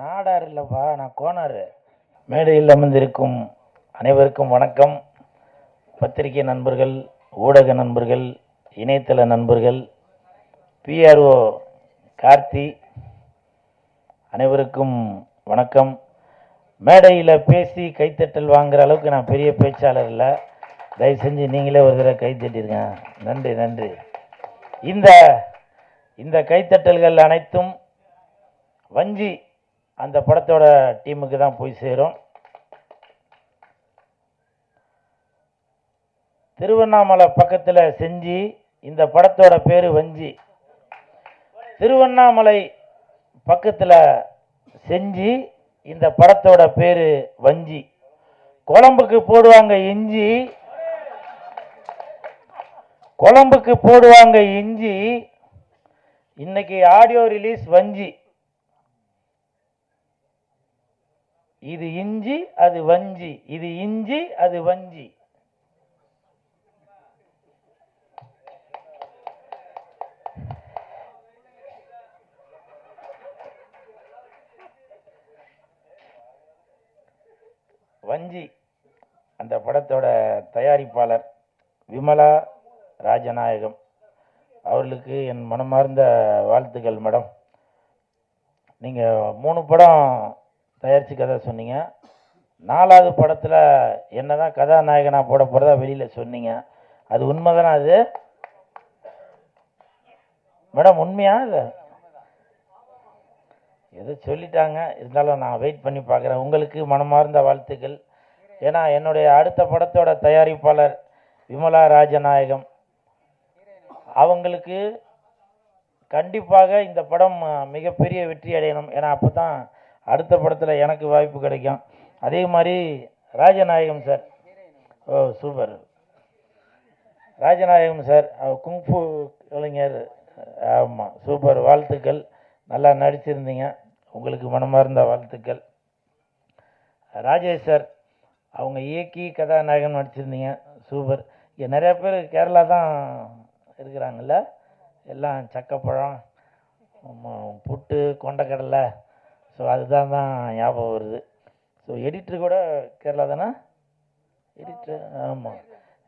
நாடார் இல்லைப்பா, நான் கோனார். மேடையில் அமர்ந்திருக்கும் அனைவருக்கும் வணக்கம். பத்திரிகை நண்பர்கள், ஊடக நண்பர்கள், இணையதள நண்பர்கள், பிஆர்ஓ கார்த்தி, அனைவருக்கும் வணக்கம். மேடையில் பேசி கைத்தட்டல் வாங்குற அளவுக்கு நான் பெரிய பேச்சாளர் இல்லை. தயவு செஞ்சு நீங்களே ஒரு தடவை கைத்தட்டிருங்க. நன்றி நன்றி. இந்த கைத்தட்டல்கள் அனைத்தும் வஞ்சி அந்த படத்தோட டீமுக்கு தான் போய் சேரும். திருவண்ணாமலை பக்கத்தில் செஞ்சு இந்த படத்தோட பேர் வஞ்சி. திருவண்ணாமலை பக்கத்தில் செஞ்சு இந்த படத்தோட பேர் வஞ்சி. குழம்புக்கு போடுவாங்க இஞ்சி, குழம்புக்கு போடுவாங்க இஞ்சி. இன்னைக்கு ஆடியோ ரிலீஸ் வஞ்சி. இது இஞ்சி அது வஞ்சி, இது இஞ்சி அது வஞ்சி. வஞ்சி அந்த படத்தோட தயாரிப்பாளர் விமலா ராஜநாயகம் அவர்களுக்கு என் மனமார்ந்த வாழ்த்துக்கள். மேடம், நீங்கள் 3 படம் தயாரித்து கதை சொன்னீங்க. 4வது படத்தில் என்ன தான் கதாநாயகனாக போட போகிறதா வெளியில் சொன்னீங்க. அது உண்மைதானே? அது மேடம் உண்மையா? இல்லை எதோ சொல்லிட்டாங்க, இருந்தாலும் நான் வெயிட் பண்ணி பார்க்குறேன். உங்களுக்கு மனமார்ந்த வாழ்த்துக்கள். ஏன்னா என்னுடைய அடுத்த படத்தோட தயாரிப்பாளர் விமலா ராஜநாயகம் அவங்களுக்கு கண்டிப்பாக இந்த படம் மிகப்பெரிய வெற்றி அடையணும். ஏன்னா அப்போ தான் அடுத்த படத்தில் எனக்கு வாய்ப்பு கிடைக்கும். அதே மாதிரி ராஜநாயகம் சார், ஓ சூப்பர், ராஜநாயகம் சார் குங்ஃபு கலைஞர், ஆமாம் சூப்பர், வாழ்த்துக்கள். நல்லா நடிச்சிருந்தீங்க, உங்களுக்கு மனமார்ந்த வாழ்த்துக்கள். ராஜேஷ் சார் அவங்க இயக்கி கதாநாயகன் நடிச்சிருந்தீங்க, சூப்பர். இங்கே நிறையா பேர் கேரளா தான் இருக்கிறாங்கல்ல, எல்லாம் சக்கப்பழம், புட்டு, கொண்டக்கடலை, ஸோ அதுதான் ஞாபகம் வருது. ஸோ எடிட்ரு கூட கேரளா தானே எடிட்ரு? ஆமாம்,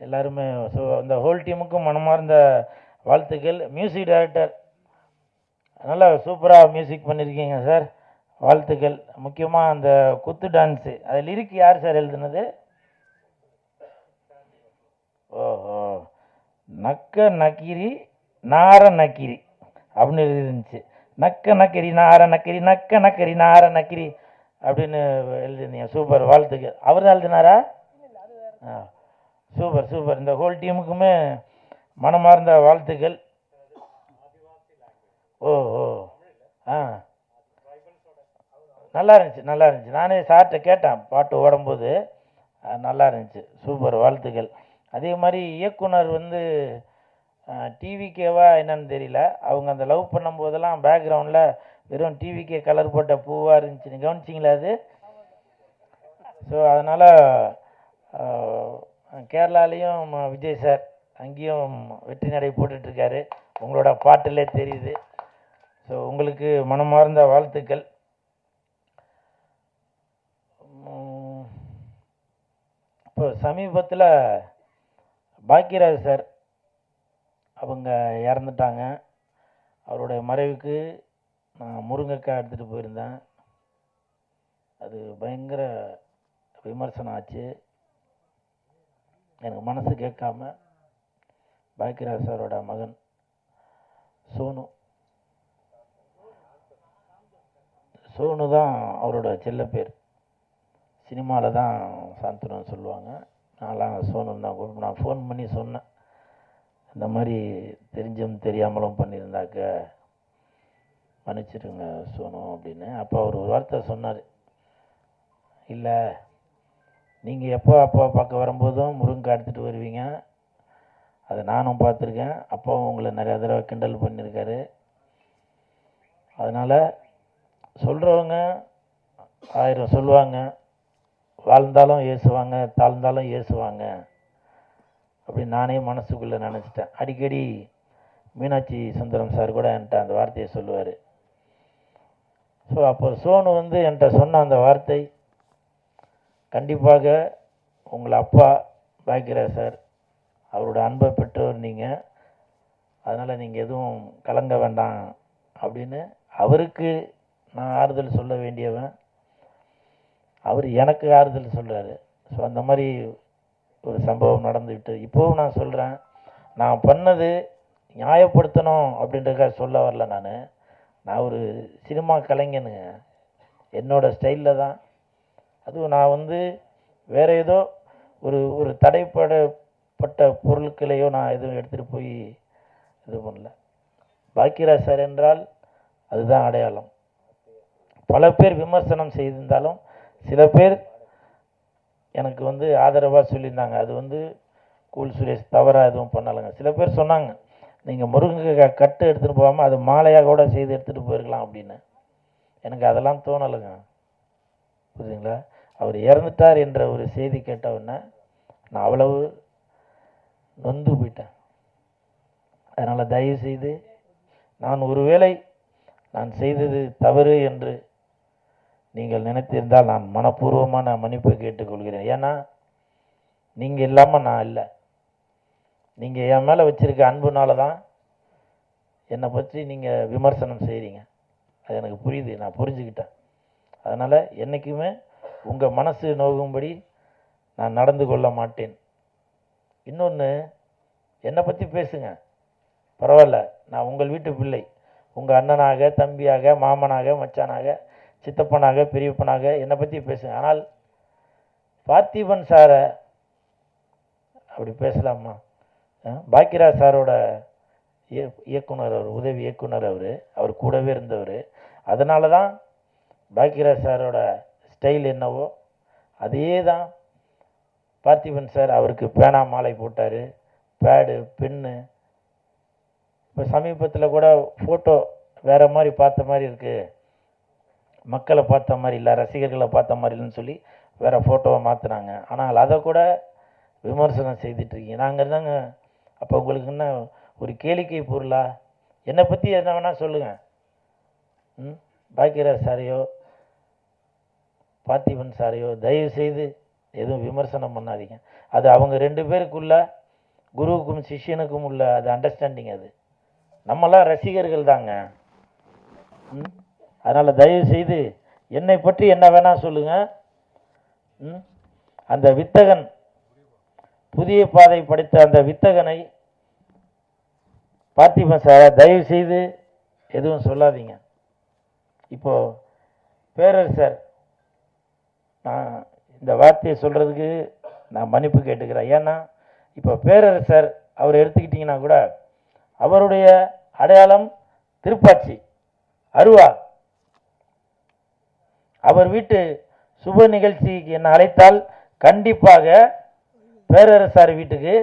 எல்லாருமே. ஸோ அந்த ஹோல் டீமுக்கும் மனமார்ந்த வாழ்த்துக்கள். மியூசிக் டைரக்டர் நல்லா சூப்பராக மியூசிக் பண்ணியிருக்கீங்க சார், வாழ்த்துக்கள். முக்கியமாக அந்த குத்து டான்ஸு, அது லிரிக் யார் சார் எழுதுனது? ஓஹோ, நக்க நக்கிரி நார நக்கிரி அப்படின்னு எழுதிருந்துச்சு. நக்க நக்கிரி நார நக்கிரி, நக்க நக்கரி நார நக்கிரி அப்படின்னு எழுதிருந்தீங்க, சூப்பர், வாழ்த்துக்கள். அவர் தான் எழுதினாரா? Super super. இந்த ஹோல் டீமுக்குமே மனமார்ந்த வாழ்த்துக்கள். ஓ ஓ ஆ, நல்லா இருந்துச்சு நல்லா இருந்துச்சு. நானே சார்கிட்ட கேட்டேன் பாட்டு ஓடும்போது, நல்லா இருந்துச்சு, சூப்பர், வாழ்த்துக்கள். அதே மாதிரி இயக்குனர் வந்து டிவிகேவா என்னன்னு தெரியல, அவங்க அந்த லவ் பண்ணும்போதெல்லாம் பேக்ரவுண்டில் வெறும் டிவிகே கலர் போட்ட பூவாக இருந்துச்சு, கவனிச்சிங்களா அது? ஸோ அதனால் கேரளாலேயும் விஜய் சார் அங்கேயும் வெற்றி நடை போட்டுட்ருக்காரு, உங்களோட பாட்டிலே தெரியுது. ஸோ உங்களுக்கு மனமார்ந்த வாழ்த்துக்கள். இப்போ சமீபத்தில் பாக்கியராஜ் சார் அவங்க இறந்துட்டாங்க. அவருடைய மறைவுக்கு நான் முருங்கைக்காய் எடுத்துகிட்டு போயிருந்தேன். அது பயங்கர விமர்சனம் ஆச்சு. எனக்கு மனசு கேட்காம பாக்கியராஜ் சாரோட மகன் சோனு தான் அவரோட செல்ல பேர். சினிமாவில் தான் சாந்தனம் சொல்லுவாங்க, நான்லாம் சோனுன்னு தான். நான் ஃபோன் பண்ணி சொன்னேன், இந்த மாதிரி தெரிஞ்சும் தெரியாமலும் பண்ணியிருந்தாக்க மன்னிச்சிடுங்க சோனு அப்படின்னு. அப்போ அவர் ஒரு வார்த்தை சொன்னார், இல்லை நீங்கள் எப்போ அப்பா பார்க்க வரும்போதும் முருங்கை எடுத்துகிட்டு வருவீங்க, அதை நானும் பார்த்துருக்கேன். அப்பாவும் உங்களை நிறையா தடவை கிண்டல் பண்ணியிருக்காரு. அதனால் சொல்கிறவங்க 1000 சொல்லுவாங்க, வாழ்ந்தாலும் ஏசுவாங்க, தாழ்ந்தாலும் ஏசுவாங்க அப்படின்னு நானே மனசுக்குள்ளே நினச்சிட்டேன். அடிக்கடி மீனாட்சி சுந்தரம் சார் கூட என்கிட்ட அந்த வார்த்தையை சொல்லுவார். ஸோ அப்போ சோனு வந்து என்கிட்ட சொன்ன அந்த வார்த்தை, கண்டிப்பாக உங்களை அப்பா பாக்யராஜ் சார், அவரோட அன்பை பெற்றவர் நீங்கள், அதனால் நீங்கள் எதுவும் கலங்க வேண்டாம் அப்படின்னு அவருக்கு நான் ஆறுதல் சொல்ல வேண்டியவன், அவர் எனக்கு ஆறுதல் சொல்கிறாரு. ஸோ அந்த மாதிரி ஒரு சம்பவம் நடந்துக்கிட்டு இப்போவும் நான் சொல்கிறேன், நான் பண்ணது நியாயப்படுத்தணும் அப்படின்றதுக்காக சொல்ல வரல. நான் ஒரு சினிமா கலைஞனுங்க, என்னோடய ஸ்டைலில் தான். அதுவும் நான் வந்து வேறு ஏதோ ஒரு தடைப்பட்ட பொருட்களையோ நான் எதுவும் எடுத்துகிட்டு போய் இது பண்ணல. பாக்யராஜ் சார் என்றால் அதுதான் அடையாளம். பல பேர் விமர்சனம் செய்திருந்தாலும் சில பேர் எனக்கு வந்து ஆதரவாக சொல்லியிருந்தாங்க, அது வந்து கூல் சுரேஷ் தவறாக எதுவும் பண்ணலைங்க. சில பேர் சொன்னாங்க, நீங்கள் முருங்கைக்காய் கட்டு எடுத்துகிட்டு போகாமல் அது மாலையாக கூட செய்து எடுத்துகிட்டு போயிருக்கலாம் அப்படின்னு. எனக்கு அதெல்லாம் தோணலைங்க, புரியுதுங்களா? அவர் இறந்துட்டார் என்ற ஒரு செய்தி கேட்டவுடனே நான் அவ்வளவு நொந்து போயிட்டேன். அதனால் தயவு செய்து, நான் ஒருவேளை நான் செய்தது தவறு என்று நீங்கள் நினைத்திருந்தால் நான் மனப்பூர்வமான மன்னிப்பு கேட்டுக்கொள்கிறேன். ஏன்னா நீங்கள் இல்லாமல் நான் இல்லை. நீங்கள் என் மேலே வச்சுருக்க அன்புனால தான் என்னை பற்றி நீங்கள் விமர்சனம் செய்கிறீங்க. அது எனக்கு புரியுது, நான் புரிஞ்சுக்கிட்டேன். அதனால் என்றைக்குமே உங்கள் மனசு நோகும்படி நான் நடந்து கொள்ள மாட்டேன். இன்னொன்று, என்னை பற்றி பேசுங்க, பரவாயில்ல. நான் உங்கள் வீட்டு பிள்ளை. உங்கள் அண்ணனாக, தம்பியாக, மாமனாக, மச்சானாக, சித்தப்பனாக, பெரியப்பனாக என்னை பற்றி பேசுங்க. ஆனால் பார்த்திபன் சாரை அப்படி பேசலாமா? பாக்யராஜ் சாரோட இயக்குனர், அவர் உதவி இயக்குனர், அவர் கூடவே இருந்தவர். அதனால தான் பாக்யராஜ் சாரோட ஸ்டைல் என்னவோ அதே தான் பார்த்திபன் சார். அவருக்கு பேனா மாலை போட்டார், பேடு, பென்னு. இப்போ சமீபத்தில் கூட ஃபோட்டோ வேறு மாதிரி பார்த்த மாதிரி இருக்குது, மக்களை பார்த்த மாதிரி இல்லை, ரசிகர்களை பார்த்த மாதிரி இல்லைன்னு சொல்லி வேறு ஃபோட்டோவை மாற்றினாங்க. ஆனால் அதை கூட விமர்சனம் செய்துட்ருக்கீங்க. நாங்கள் இருந்தாங்க. அப்போ உங்களுக்கு என்ன ஒரு கேளிக்கை பொருளா? என்னை பற்றி என்ன வேணால் சொல்லுங்கள். பாக்யராஜ் சாரையோ பார்த்திபன் சாரையோ தயவு செய்து எதுவும் விமர்சனம் பண்ணாதீங்க. அது அவங்க ரெண்டு பேருக்குள்ள, குருவுக்கும் சிஷ்யனுக்கும் உள்ள அது அண்டர்ஸ்டாண்டிங். அது நம்மளாம் ரசிகர்கள் தாங்க. அதனால் தயவு செய்து என்னை பற்றி என்ன வேணால் சொல்லுங்கள். அந்த வித்தகன், புதிய பாதை படித்த அந்த வித்தகனை பார்த்திபன் சாரை தயவு செய்து எதுவும் சொல்லாதீங்க. இப்போது பேரரசர், நான் இந்த வார்த்தையை சொல்கிறதுக்கு நான் மன்னிப்பு கேட்டுக்கிறேன். ஏன்னா இப்போ பேரரசர் அவர் எடுத்துக்கிட்டிங்கன்னா கூட அவருடைய அடையாளம் திருப்பாச்சி, அருவா. அவர் வீட்டு சுப நிகழ்ச்சிக்கு என்னை அழைத்தால் கண்டிப்பாக பேரரசார் வீட்டுக்கு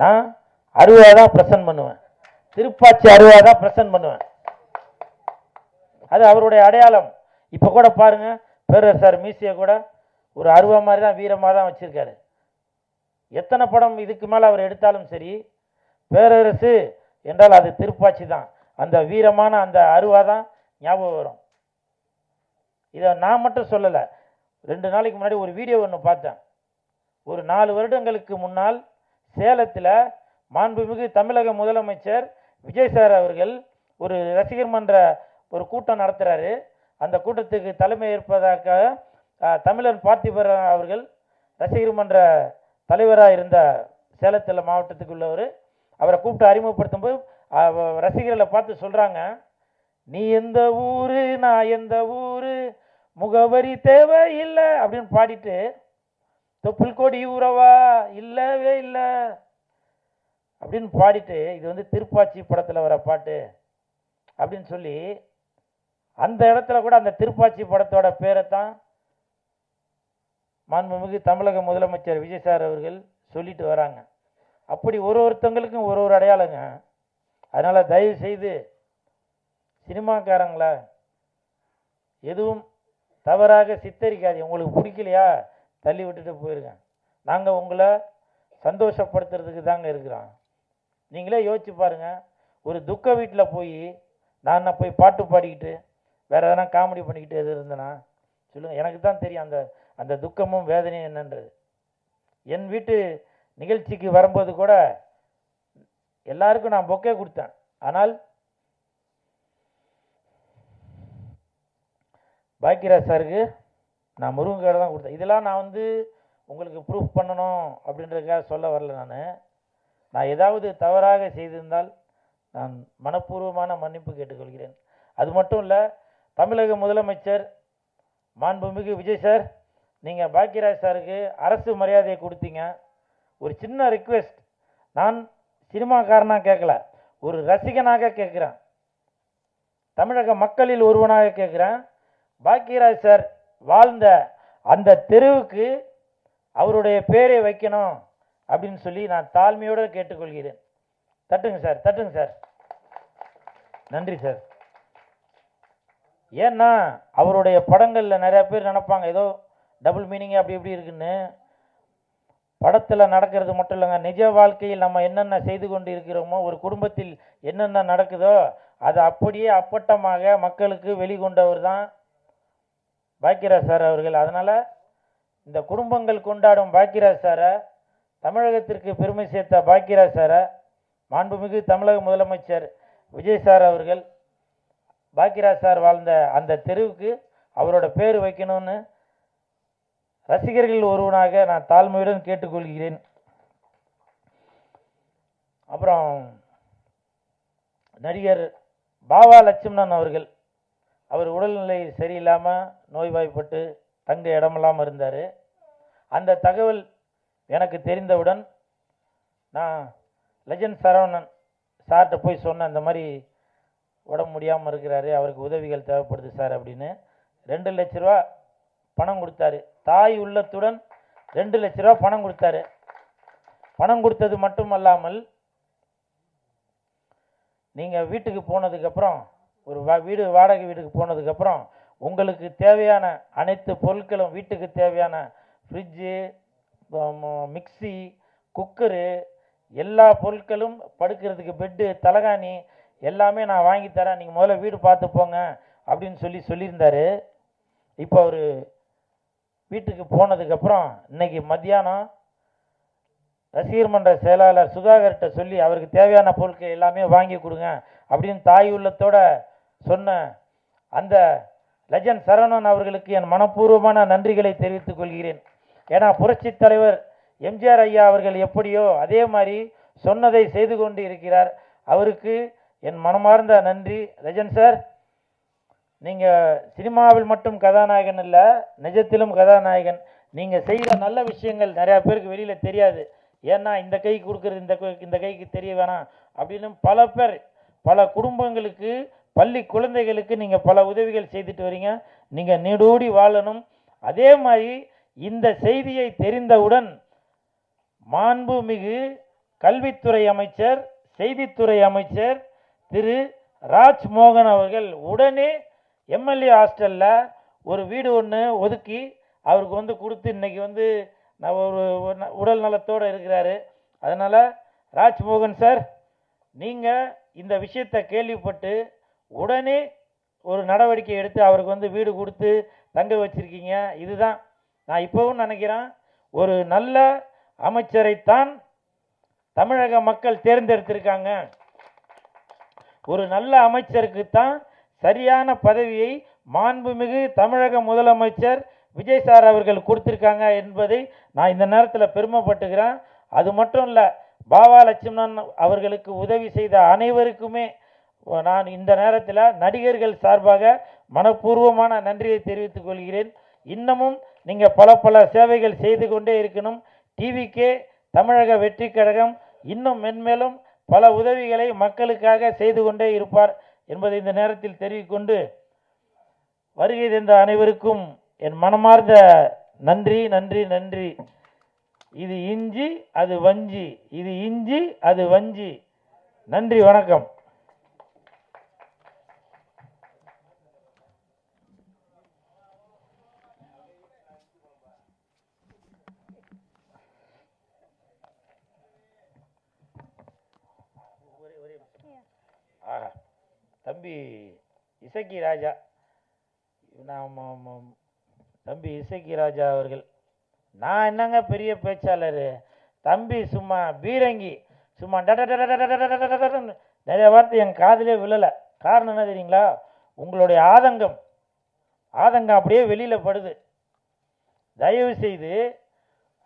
நான் அருவா தான் பிரசன்ட் பண்ணுவேன், திருப்பாச்சி அருவா தான் பிரசன்ட் பண்ணுவேன். அது அவருடைய அடையாளம். இப்போ கூட பாருங்க, பேரரசார் மீசியை கூட ஒரு அருவா மாதிரி தான், வீரமாக தான் வச்சிருக்காரு. எத்தனை படம் இதுக்கு மேலே அவர் எடுத்தாலும் சரி, பேரரசு என்றால் அது திருப்பாச்சி தான். அந்த வீரமான அந்த அருவா தான் ஞாபகம் வரும். இதை நான் மட்டும் சொல்லலை. 2 நாளைக்கு முன்னாடி ஒரு வீடியோ ஒன்று பார்த்தேன். ஒரு 4 வருடங்களுக்கு முன்னால் சேலத்தில் மாண்புமிகு தமிழக முதலமைச்சர் விஜய் சார் அவர்கள் ஒரு ரசிகர் மன்ற ஒரு கூட்டம் நடத்துகிறாரு. அந்த கூட்டத்துக்கு தலைமை ஏற்பதாக தமிழன் பார்த்திபன் அவர்கள் ரசிகர் மன்ற தலைவராக இருந்த சேலத்தில் மாவட்டத்துக்குள்ளவர், அவரை கூப்பிட்டு அறிமுகப்படுத்தும் போது ரசிகர்களை பார்த்து சொல்கிறாங்க, நீ எந்த ஊரு, நான் எந்த ஊரு, முகவரி தேவையில்லை அப்படின்னு பாடிட்டு, தொப்புள் கொடி உறவா இல்லவே இல்லை அப்படின்னு பாடிட்டு, இது வந்து திருப்பாச்சி படத்தில் வர பாட்டு அப்படின்னு சொல்லி, அந்த இடத்துல கூட அந்த திருப்பாச்சி படத்தோட பேரை தான் மாண்புமிகு தமிழக முதலமைச்சர் விஜய் சார் அவர்கள் சொல்லிட்டு வராங்க. அப்படி ஒருத்தங்களுக்கும் ஒரு அடையாளங்க. அதனால் தயவு செய்து சினிமாக்காரங்கள எதுவும் தவறாக சித்தரிக்காதீங்க. உங்களுக்கு பிடிக்கலையா தள்ளி விட்டுட்டு போயிருங்க. நாங்கள் உங்களை சந்தோஷப்படுத்துறதுக்கு தாங்க இருக்கிறோம். நீங்களே யோசிச்சு பாருங்கள், ஒரு துக்க வீட்டில் போய் நான் போய் பாட்டு பாடிக்கிட்டு வேறு எதனா காமெடி பண்ணிக்கிட்டு எது இருந்தேனா சொல்லுங்கள். எனக்கு தான் தெரியும் அந்த அந்த துக்கமும் வேதனையும் என்னன்றது. என் வீட்டு நிகழ்ச்சிக்கு வரும்போது கூட எல்லாருக்கும் நான் பொக்கே கொடுத்தேன். ஆனால் பாக்கியராஜ் சாருக்கு நான் முருங்கைக்காடு தான் கொடுத்தேன். இதெல்லாம் நான் உங்களுக்கு ப்ரூஃப் பண்ணணும் அப்படின்றதுக்காக சொல்ல வரல. நான் ஏதாவது தவறாக செய்திருந்தால் நான் மனப்பூர்வமான மன்னிப்பு கேட்டுக்கொள்கிறேன். அது மட்டும் இல்லை, தமிழக முதலமைச்சர் மாண்புமிகு விஜய் சார், நீங்கள் பாக்கியராஜ் சாருக்கு அரசு மரியாதையை கொடுத்தீங்க. ஒரு சின்ன ரிக்வெஸ்ட், நான் சினிமாக்காரனாக கேட்கல, ஒரு ரசிகனாக கேட்குறேன், தமிழக மக்களில் ஒருவனாக கேட்குறேன். பாக்கியராஜ் சார் வாழ்ந்த அந்த தெருவுக்கு அவருடைய பேரை வைக்கணும் அப்படின்னு சொல்லி நான் தாழ்மையோடு கேட்டுக்கொள்கிறேன். தட்டுங்க சார், தட்டுங்க சார். நன்றி சார். ஏன்னா அவருடைய படங்களில் நிறைய பேர் நினைப்பாங்க ஏதோ டபுள் மீனிங் அப்படி இப்படி இருக்குன்னு. படத்தில் நடக்கிறது மட்டும் இல்லைங்க, நிஜ வாழ்க்கையில் நம்ம என்னென்ன செய்து கொண்டு இருக்கிறோமோ, ஒரு குடும்பத்தில் என்னென்ன நடக்குதோ அதை அப்படியே அப்பட்டமாக மக்களுக்கு வெளிக்கொண்டவர் தான் பாக்கியராஜ் சார் அவர்கள். அதனால் இந்த குடும்பங்கள் கொண்டாடும் பாக்கியராஜ் சாரை, தமிழகத்திற்கு பெருமை சேர்த்த பாக்கியராஜ் சாரை மாண்புமிகு தமிழக முதலமைச்சர் விஜய் சார் அவர்கள் பாக்கியராஜ் சார் வாழ்ந்த அந்த தெருவுக்கு அவரோட பேர் வைக்கணும்னு ரசிகர்கள் ஒருவனாக நான் தாழ்மையுடன் கேட்டுக்கொள்கிறேன். அப்புறம் நடிகர் பாவா லட்சுமணன் அவர்கள், அவர் உடல்நிலை சரியில்லாமல் நோய்வாய்ப்பட்டு தங்க இடமில்லாமல் இருந்தார். அந்த தகவல் எனக்கு தெரிந்தவுடன் நான் லெஜண்ட் சரவணன் சார்கிட்ட போய் சொன்னேன், இந்த மாதிரி உடம்பு முடியாமல் இருக்கிறாரு, அவருக்கு உதவிகள் தேவைப்படுது சார் அப்படின்னு. 2 லட்ச ரூபா பணம் கொடுத்தாரு. தாய் உள்ளத்துடன் 2 லட்ச ரூபா பணம் கொடுத்தாரு. பணம் கொடுத்தது மட்டும் அல்லாமல், நீங்கள் வீட்டுக்கு போனதுக்கப்புறம், ஒரு வீடு வாடகை வீட்டுக்கு போனதுக்கப்புறம் உங்களுக்கு தேவையான அனைத்து பொருட்களும், வீட்டுக்கு தேவையான ஃப்ரிட்ஜு, மிக்சி, குக்கரு, எல்லா பொருட்களும், படுக்கிறதுக்கு பெட்டு, தலகாணி எல்லாமே நான் வாங்கி தரேன், நீங்கள் முதல்ல வீடு பார்த்து போங்க அப்படின்னு சொல்லியிருந்தாரு. இப்போ அவர் வீட்டுக்கு போனதுக்கப்புறம் இன்னைக்கு மத்தியானம் ரசிகர் மன்ற செயலாளர் சுதாகர்கிட்ட சொல்லி அவருக்கு தேவையான பொருட்கள் எல்லாமே வாங்கி கொடுங்க அப்படின்னு தாய் உள்ளத்தோட சொன்ன அந்த லெஜண்ட் சரவணன் அவர்களுக்கு என் மனப்பூர்வமான நன்றிகளை தெரிவித்துக் கொள்கிறேன். ஏன்னா புரட்சி தலைவர் எம்ஜிஆர் ஐயா அவர்கள் எப்படியோ அதே மாதிரி சொன்னதை செய்து கொண்டு இருக்கிறார். அவருக்கு என் மனமார்ந்த நன்றி. லெஜண்ட் சார், நீங்கள் சினிமாவில் மட்டும் கதாநாயகன் இல்லை, நிஜத்திலும் கதாநாயகன். நீங்கள் செய்கிற நல்ல விஷயங்கள் நிறையா பேருக்கு வெளியில் தெரியாது. ஏன்னா இந்த கைக்கு கொடுக்குறது இந்த கைக்கு தெரிய வேணாம் அப்படின்னு பல பேர், பல குடும்பங்களுக்கு, பள்ளி குழந்தைகளுக்கு நீங்கள் பல உதவிகள் செய்துட்டு வரீங்க. நீங்கள் நீடூடி வாழணும். அதே மாதிரி இந்த செய்தியை தெரிந்தவுடன் மாண்புமிகு கல்வித்துறை அமைச்சர், செய்தித்துறை அமைச்சர் திரு ராஜ்மோகன் அவர்கள் உடனே எம்எல்ஏ ஹாஸ்டலில் ஒரு வீடு ஒன்று ஒதுக்கி அவருக்கு கொடுத்து இன்னைக்கு நான் ஒரு உடல் நலத்தோடு இருக்கிறாரு. அதனால் ராஜ்மோகன் சார், நீங்கள் இந்த விஷயத்தை கேள்விப்பட்டு உடனே ஒரு நடவடிக்கை எடுத்து அவருக்கு வீடு கொடுத்து தங்க வச்சிருக்கீங்க. இதுதான் நான் இப்போவும் நினைக்கிறேன், ஒரு நல்ல அமைச்சரைத்தான் தமிழக மக்கள் தேர்ந்தெடுத்திருக்காங்க. ஒரு நல்ல அமைச்சருக்குத்தான் சரியான பதவியை மாண்புமிகு தமிழக முதலமைச்சர் விஜய் சார் அவர்கள் கொடுத்திருக்காங்க என்பதை நான் இந்த நேரத்தில் பெருமைப்பட்டுக்கிறேன். அது மட்டும் இல்லை, பாவா லட்சுமணன் அவர்களுக்கு உதவி செய்த அனைவருக்குமே நான் இந்த நேரத்தில் நடிகர்கள் சார்பாக மனப்பூர்வமான நன்றியை தெரிவித்துக் கொள்கிறேன். இன்னமும் நீங்கள் பல சேவைகள் செய்து கொண்டே இருக்கணும். டிவிகே தமிழக வெற்றி கழகம் இன்னும் மென்மேலும் பல உதவிகளை மக்களுக்காக செய்து கொண்டே இருப்பார் என்பதை இந்த நேரத்தில் தெரிவிக்கொண்டு, வருகை தந்த அனைவருக்கும் என் மனமார்ந்த நன்றி நன்றி நன்றி. இது இஞ்சி அது வஞ்சி, இது இஞ்சி அது வஞ்சி. நன்றி, வணக்கம். தம்பி இசக்கி ராஜா, தம்பி இசக்கி ராஜா அவர்கள், நான் என்னங்க பெரிய பேச்சாளர், தம்பி சும்மா பீரங்கி, சும்மா நிறைய வார்த்தை என் காதிலே விழலை. காரணம் என்ன தெரியுங்களா? உங்களுடைய ஆதங்கம் அப்படியே வெளியில் படுது. தயவு செய்து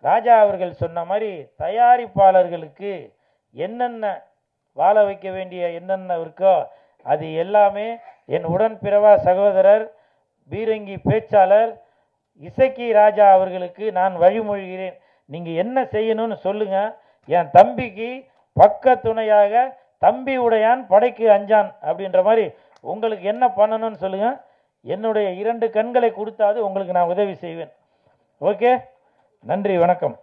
ராஜா அவர்கள் சொன்ன மாதிரி தயாரிப்பாளர்களுக்கு என்னென்ன வாழ வைக்க வேண்டிய என்னென்ன இருக்கோ அது எல்லாமே என் உடன்பிறவா சகோதரர் பீரங்கி பேச்சாளர் இசக்கி ராஜா அவர்களுக்கு நான் வழிமொழிகிறேன். நீங்கள் என்ன செய்யணும்னு சொல்லுங்க. என் தம்பிக்கு பக்க துணையாக தம்பி உடையான் படைக்கு அஞ்சான் அப்படின்ற மாதிரி உங்களுக்கு என்ன பண்ணணும்னு சொல்லுங்க. என்னுடைய 2 கண்களை கொடுத்தாது உங்களுக்கு நான் உதவி செய்வேன். ஓகே, நன்றி, வணக்கம்.